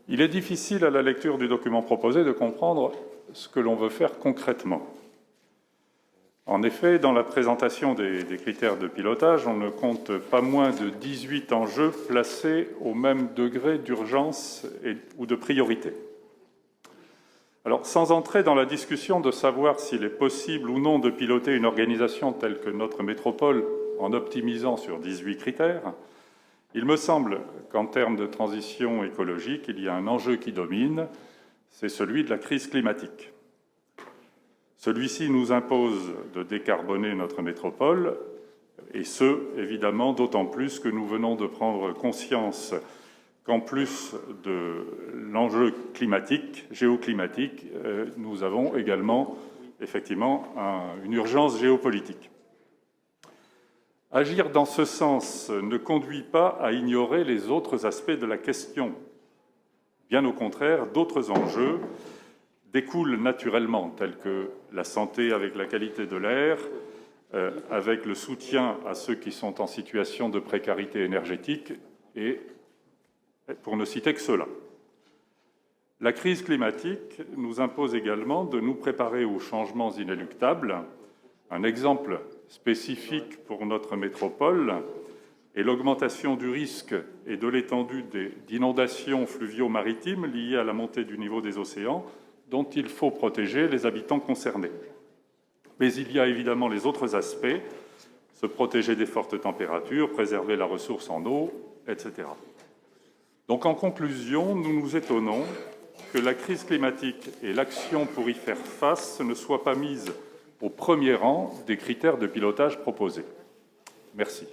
Il est difficile à la lecture du document proposé de comprendre ce que l'on veut faire concrètement. En effet, dans la présentation des critères de pilotage, on ne compte pas moins de 18 enjeux placés au même degré d'urgence ou de priorité. Alors, sans entrer dans la discussion de savoir s'il est possible ou non de piloter une organisation telle que notre métropole en optimisant sur 18 critères, il me semble qu'en termes de transition écologique, il y a un enjeu qui domine, c'est celui de la crise climatique. Celui-ci nous impose de décarboner notre métropole, et ce, évidemment, d'autant plus que nous venons de prendre conscience qu'en plus de l'enjeu climatique, géoclimatique, nous avons également, effectivement, une urgence géopolitique. Agir dans ce sens ne conduit pas à ignorer les autres aspects de la question. Bien au contraire, d'autres enjeux découlent naturellement, tels que la santé avec la qualité de l'air, avec le soutien à ceux qui sont en situation de précarité énergétique, et pour ne citer que cela. La crise climatique nous impose également de nous préparer aux changements inéluctables. Un exemple spécifique pour notre métropole est l'augmentation du risque et de l'étendue d'inondations fluvio-maritimes liées à la montée du niveau des océans, dont il faut protéger les habitants concernés. Mais il y a évidemment les autres aspects, se protéger des fortes températures, préserver la ressource en eau, etc. Donc en conclusion, nous nous étonnons que la crise climatique et l'action pour y faire face ne soient pas mises au premier rang des critères de pilotage proposés. Merci.